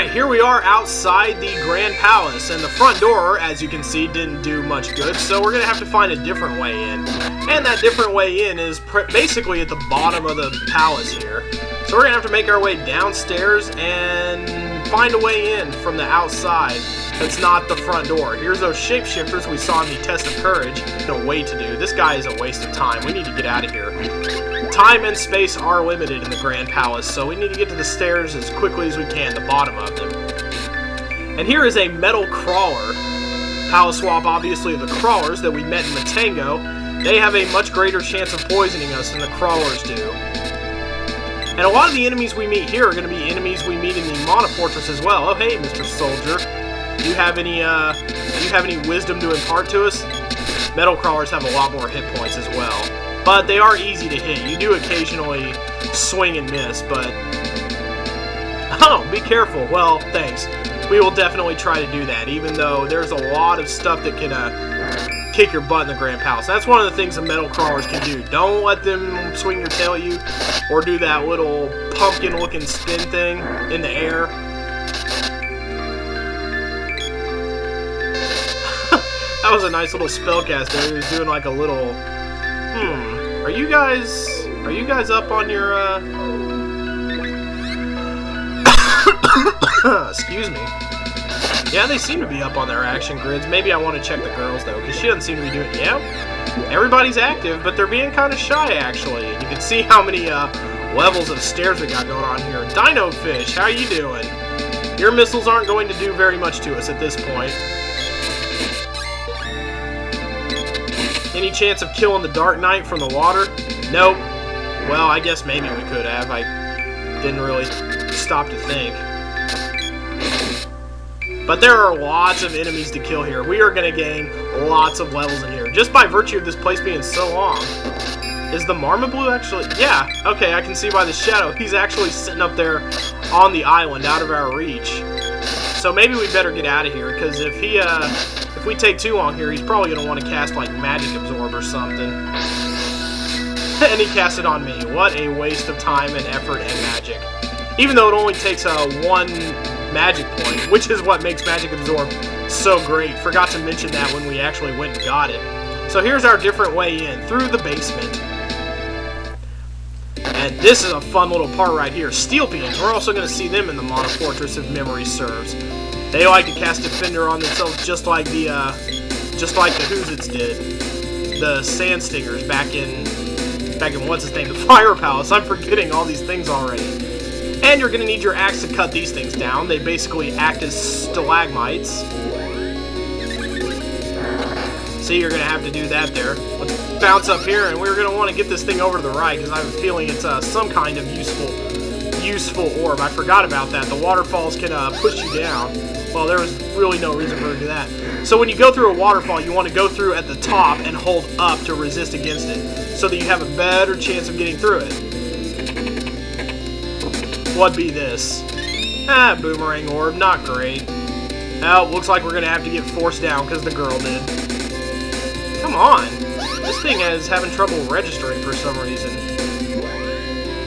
Alright, here we are outside the Grand Palace, and the front door, as you can see, didn't do much good, so we're going to have to find a different way in. And that different way in is basically at the bottom of the palace here. So we're going to have to make our way downstairs and find a way in from the outside that's not the front door. Here's those shapeshifters we saw in the Test of Courage. No way to do. This guy is a waste of time. We need to get out of here. Time and space are limited in the Grand Palace, so we need to get to the stairs as quickly as we can, the bottom of them. And here is a metal crawler. Palace swap, obviously, the crawlers that we met in Matango. They have a much greater chance of poisoning us than the crawlers do. And a lot of the enemies we meet here are going to be enemies we meet in the Mana Fortress as well. Oh, hey, Mr. Soldier. Do you have any wisdom to impart to us? Metal crawlers have a lot more hit points as well. But they are easy to hit. You do occasionally swing and miss, but... Oh, be careful. Well, thanks. We will definitely try to do that, even though there's a lot of stuff that can kick your butt in the Grand Palace. That's one of the things the metal crawlers can do. Don't let them swing your tail at you, or do that little pumpkin-looking spin thing in the air. That was a nice little spellcaster. He was doing like a little... Are you guys up on your, Excuse me. Yeah, they seem to be up on their action grids. Maybe I want to check the girls, though, because she doesn't seem to be doing... Yeah, everybody's active, but they're being kind of shy, actually. You can see how many, levels of stairs we got going on here. Dino Fish, how you doing? Your missiles aren't going to do very much to us at this point. Any chance of killing the Dark Knight from the water? Nope. Well, I guess maybe we could have. I didn't really stop to think. But there are lots of enemies to kill here. We are going to gain lots of levels in here, just by virtue of this place being so long. Is the Marmablue actually... Yeah, okay, I can see by the shadow. He's actually sitting up there on the island, out of our reach. So maybe we better get out of here, because if we take too long here, he's probably going to want to cast, like, Magic Absorb or something. And he cast it on me. What a waste of time and effort and magic. Even though it only takes one magic point, which is what makes Magic Absorb so great. Forgot to mention that when we actually went and got it. So here's our different way in, through the basement. And this is a fun little part right here. Steel Beams. We're also going to see them in the Mana Fortress if memory serves. They like to cast Defender on themselves just like the Who's-Its did. The Sand Stingers back in what's his name, the Fire Palace. I'm forgetting all these things already. And you're going to need your axe to cut these things down. They basically act as stalagmites. See, you're going to have to do that there. Let's bounce up here, and we're going to want to get this thing over to the right, because I have a feeling it's some kind of useful orb. I forgot about that. The waterfalls can push you down. Well, there was really no reason for it to do that. So when you go through a waterfall, you want to go through at the top and hold up to resist against it, so that you have a better chance of getting through it. What'd be this? Boomerang orb, not great. Oh, looks like we're going to have to get forced down because the girl did. Come on. This thing is having trouble registering for some reason.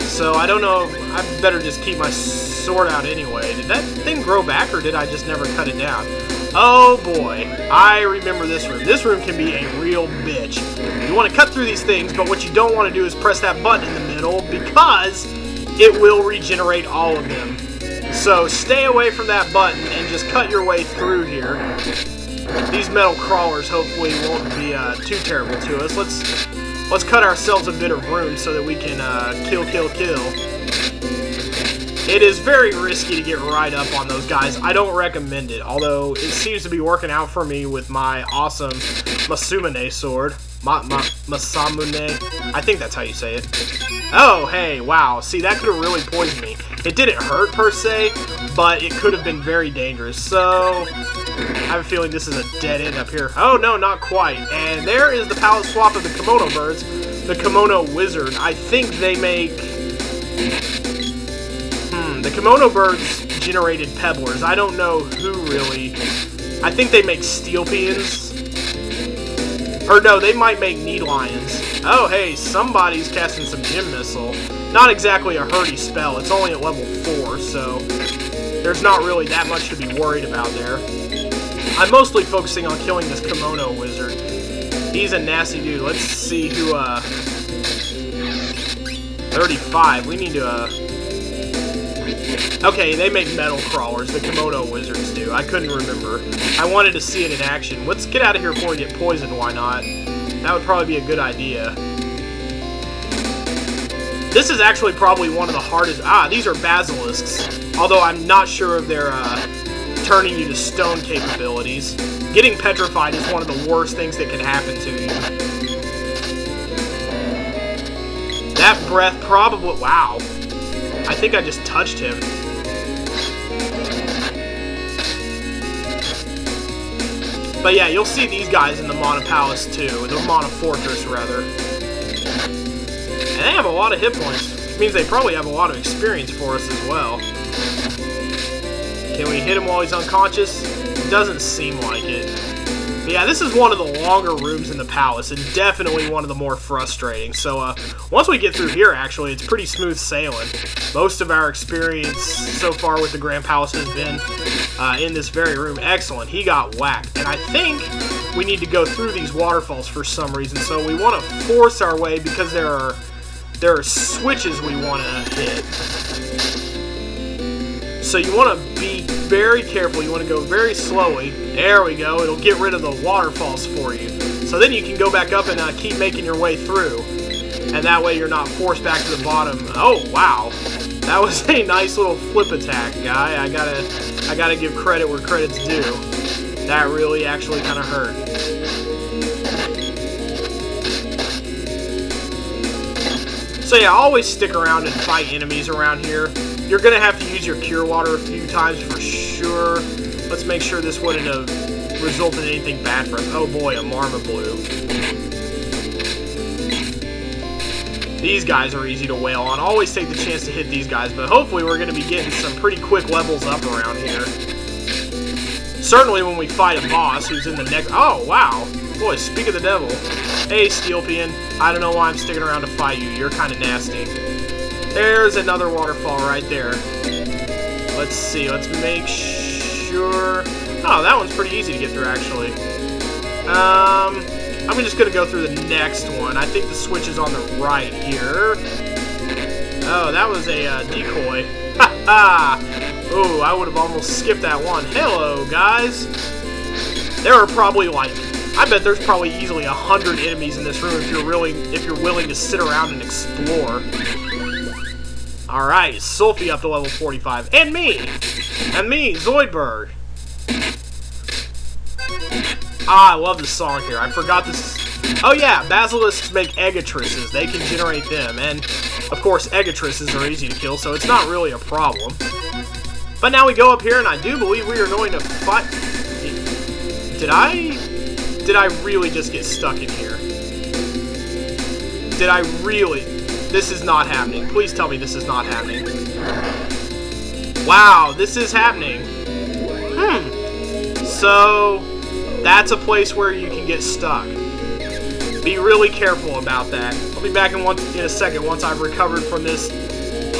So I don't know if I better just keep my sword out anyway. Did that thing grow back, or did I just never cut it down? Oh boy, I remember this room. This room can be a real bitch. You want to cut through these things, but what you don't want to do is press that button in the middle, because it will regenerate all of them. So stay away from that button and just cut your way through here. These metal crawlers hopefully won't be too terrible to us. Let's cut ourselves a bit of room so that we can kill. It is very risky to get right up on those guys. I don't recommend it, although it seems to be working out for me with my awesome Masamune sword. Masamune? I think that's how you say it. Oh, hey, wow. See, that could have really poisoned me. It didn't hurt, per se, but it could have been very dangerous. So, I have a feeling this is a dead end up here. Oh, no, not quite. And there is the palace swap of the kimono birds. The kimono wizard. I think they make... the kimono birds generated pebblers. I don't know who really... I think they make steel peons. Or no, they might make need lions. Oh, hey, somebody's casting some gym missile. Not exactly a hurdy spell. It's only at level 4, so... there's not really that much to be worried about there. I'm mostly focusing on killing this kimono wizard. He's a nasty dude. Let's see who, 35. We need to, okay, they make metal crawlers. The kimono wizards do. I couldn't remember. I wanted to see it in action. Let's get out of here before we get poisoned. Why not? That would probably be a good idea. This is actually probably one of the hardest... Ah, these are basilisks. Although I'm not sure of their, turning you to stone capabilities. Getting petrified is one of the worst things that can happen to you. That breath probably... Wow. I think I just touched him. But yeah, you'll see these guys in the Mana Palace too. The Mana Fortress, rather. And they have a lot of hit points. Which means they probably have a lot of experience for us as well. Can we hit him while he's unconscious? It doesn't seem like it. But yeah, this is one of the longer rooms in the palace, and definitely one of the more frustrating. So, once we get through here, actually, it's pretty smooth sailing. Most of our experience so far with the Grand Palace has been in this very room. Excellent. He got whacked. And I think we need to go through these waterfalls for some reason. So we want to force our way because there are switches we want to hit. So you want to be very careful. You want to go very slowly. There we go. It'll get rid of the waterfalls for you. So then you can go back up and keep making your way through. And that way you're not forced back to the bottom. Oh, wow. That was a nice little flip attack, guy. I gotta give credit where credit's due. That really actually kind of hurt. So yeah, always stick around and fight enemies around here. You're going to have to use your cure water a few times for sure. Let's make sure this wouldn't have resulted in anything bad for us. Oh boy, a Marma Blue. These guys are easy to wail on. Always take the chance to hit these guys, but hopefully we're going to be getting some pretty quick levels up around here. Certainly when we fight a boss who's in the next... Oh, wow. Boy, speak of the devil. Hey, Steelpian. I don't know why I'm sticking around to fight you. You're kind of nasty. There's another waterfall right there. Let's see. Let's make sure... Oh, that one's pretty easy to get through, actually. I'm just going to go through the next one. I think the switch is on the right here. Oh, that was a decoy. Ha ha! Ooh, I would have almost skipped that one. Hello, guys. There are probably like... I bet there's probably easily 100 enemies in this room if you're willing to sit around and explore. Alright, Sulfie up to level 45. And me! And me, Zoidberg. Ah, I love this song here. I forgot this. Oh yeah, basilisks make egatrisses. They can generate them. And, of course, egatrisses are easy to kill, so it's not really a problem. But now we go up here, and I do believe we are going to fight... Did I really just get stuck in here? Did I really... This is not happening. Please tell me this is not happening. Wow, this is happening. So, that's a place where you can get stuck. Be really careful about that. I'll be back in a second once I've recovered from this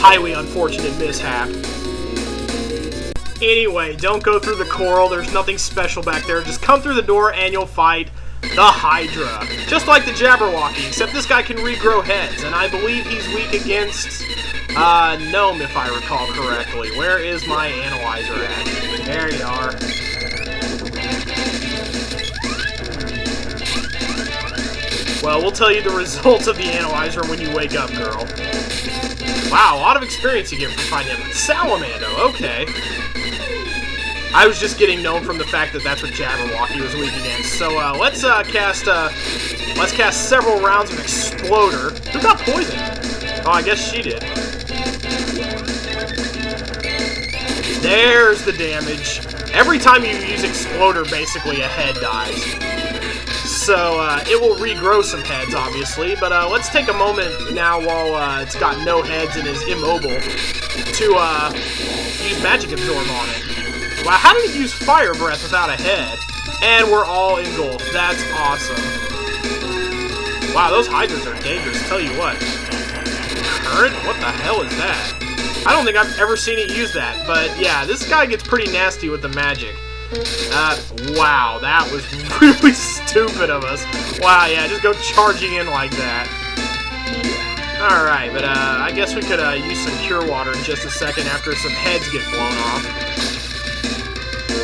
highly unfortunate mishap. Anyway, don't go through the coral. There's nothing special back there. Just come through the door and you'll fight the Hydra. Just like the Jabberwocky, except this guy can regrow heads, and I believe he's weak against Gnome, if I recall correctly. Where is my analyzer at? There you are. Well, we'll tell you the results of the analyzer when you wake up, girl. Wow, a lot of experience you get from fighting him. Salamando, okay. I was just getting known from the fact that that's what Jabberwocky was weak against. So let's cast several rounds of Exploder. Who got poisoned? Oh, I guess she did. There's the damage. Every time you use Exploder, basically a head dies. So it will regrow some heads, obviously. But let's take a moment now while it's got no heads and is immobile to use Magic Absorb on it. Wow, how did it use Fire Breath without a head? And we're all engulfed. That's awesome. Wow, those Hydras are dangerous, tell you what. Current? What the hell is that? I don't think I've ever seen it use that, but yeah, this guy gets pretty nasty with the magic. Wow, that was really stupid of us. Wow, yeah, just go charging in like that. Alright, but I guess we could use some cure water in just a second after some heads get blown off.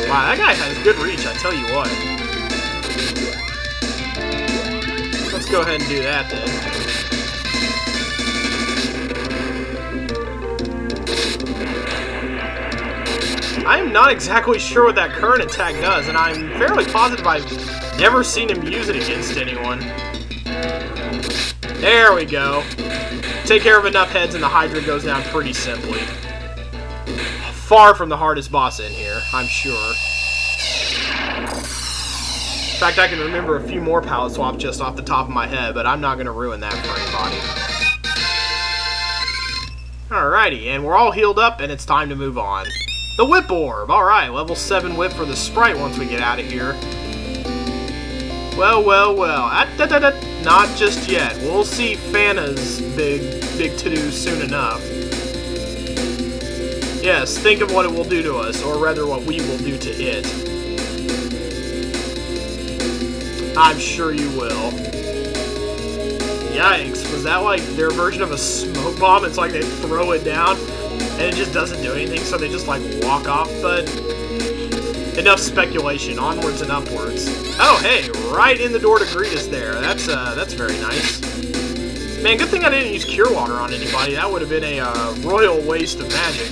Wow, that guy has good reach, I tell you what. Let's go ahead and do that then. I am not exactly sure what that current attack does, and I'm fairly positive I've never seen him use it against anyone. There we go. Take care of enough heads and the Hydra goes down pretty simply. Far from the hardest boss in here, I'm sure. In fact, I can remember a few more palette swaps just off the top of my head, but I'm not going to ruin that for anybody. Alrighty, and we're all healed up, and it's time to move on. The Whip Orb! Alright, level 7 Whip for the Sprite once we get out of here. Well, well, well. Not just yet. We'll see Fana's big to-do soon enough. Yes, think of what it will do to us, or rather what we will do to it. I'm sure you will. Yikes, was that like their version of a smoke bomb? It's like they throw it down and it just doesn't do anything, so they just like walk off, but enough speculation, onwards and upwards. Oh hey, right in the door to greet us there. That's very nice. Man, good thing I didn't use cure water on anybody. That would have been a royal waste of magic,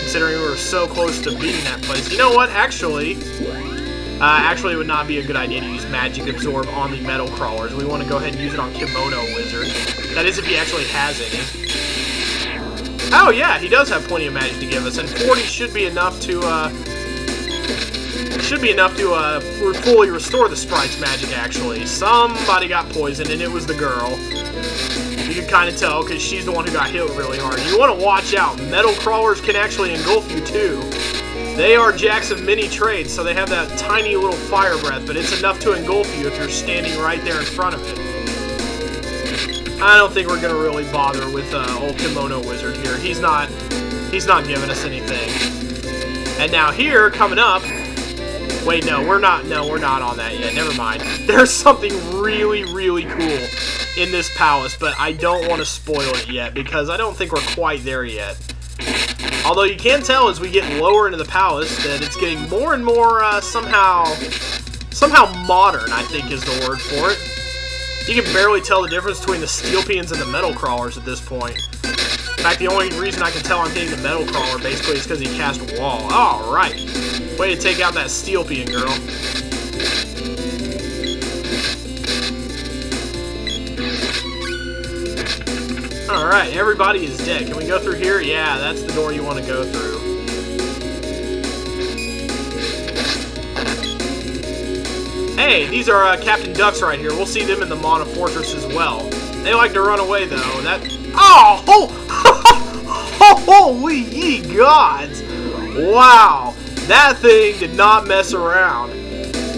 considering we were so close to beating that place. You know what, actually, it would not be a good idea to use Magic Absorb on the Metal Crawlers. We want to go ahead and use it on Kimono Wizard. That is if he actually has any. Oh yeah, he does have plenty of magic to give us, and 40 should be enough to fully restore the Sprite's magic, actually. Somebody got poisoned, and it was the girl. You can kind of tell, because she's the one who got hit really hard. You want to watch out. Metal Crawlers can actually engulf you, too. They are jacks of many trades, so they have that tiny little fire breath, but it's enough to engulf you if you're standing right there in front of it. I don't think we're going to really bother with old Kimono Wizard here. He's not giving us anything. And now here, coming up... Wait, no, we're not on that yet. Never mind. There's something really, really cool in this palace, but I don't want to spoil it yet, because I don't think we're quite there yet. Although you can tell as we get lower into the palace that it's getting more and more somehow modern, I think is the word for it. You can barely tell the difference between the Steel Peons and the Metal Crawlers at this point. In fact, the only reason I can tell I'm hitting the Metal Crawler basically is because he cast a wall. Alright. Way to take out that Steel Peon, girl. Alright, everybody is dead. Can we go through here? Yeah, that's the door you want to go through. Hey, these are Captain Ducks right here. We'll see them in the Mana Fortress as well. They like to run away, though. Oh! Holy ye gods! Wow! That thing did not mess around.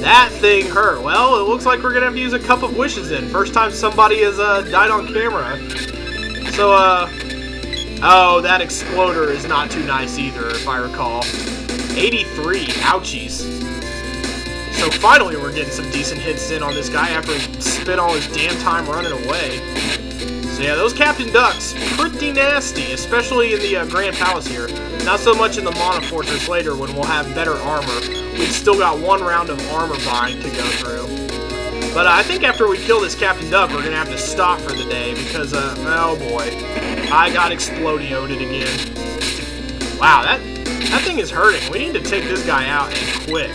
That thing hurt. Well, it looks like we're going to have to use a Cup of Wishes then. First time somebody has died on camera. So, oh, that exploder is not too nice either, if I recall. 83, ouchies. So finally we're getting some decent hits in on this guy after he spent all his damn time running away. So yeah, those Captain Ducks, pretty nasty, especially in the Grand Palace here. Not so much in the Mana Fortress later when we'll have better armor. We've still got one round of armor buying to go through. But I think after we kill this Captain Duck, we're going to have to stop for the day because, oh boy, I got explodioed again. Wow, that thing is hurting. We need to take this guy out and quick.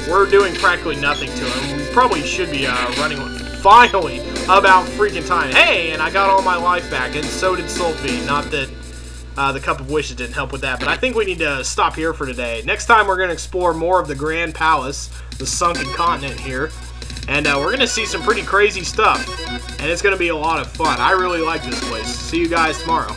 We're doing practically nothing to him. We probably should be running finally about freaking time. Hey, and I got all my life back, and so did Sulfie. Not that the Cup of Wishes didn't help with that, but I think we need to stop here for today. Next time, we're going to explore more of the Grand Palace, the sunken continent here. And we're going to see some pretty crazy stuff. And it's going to be a lot of fun. I really like this place. See you guys tomorrow.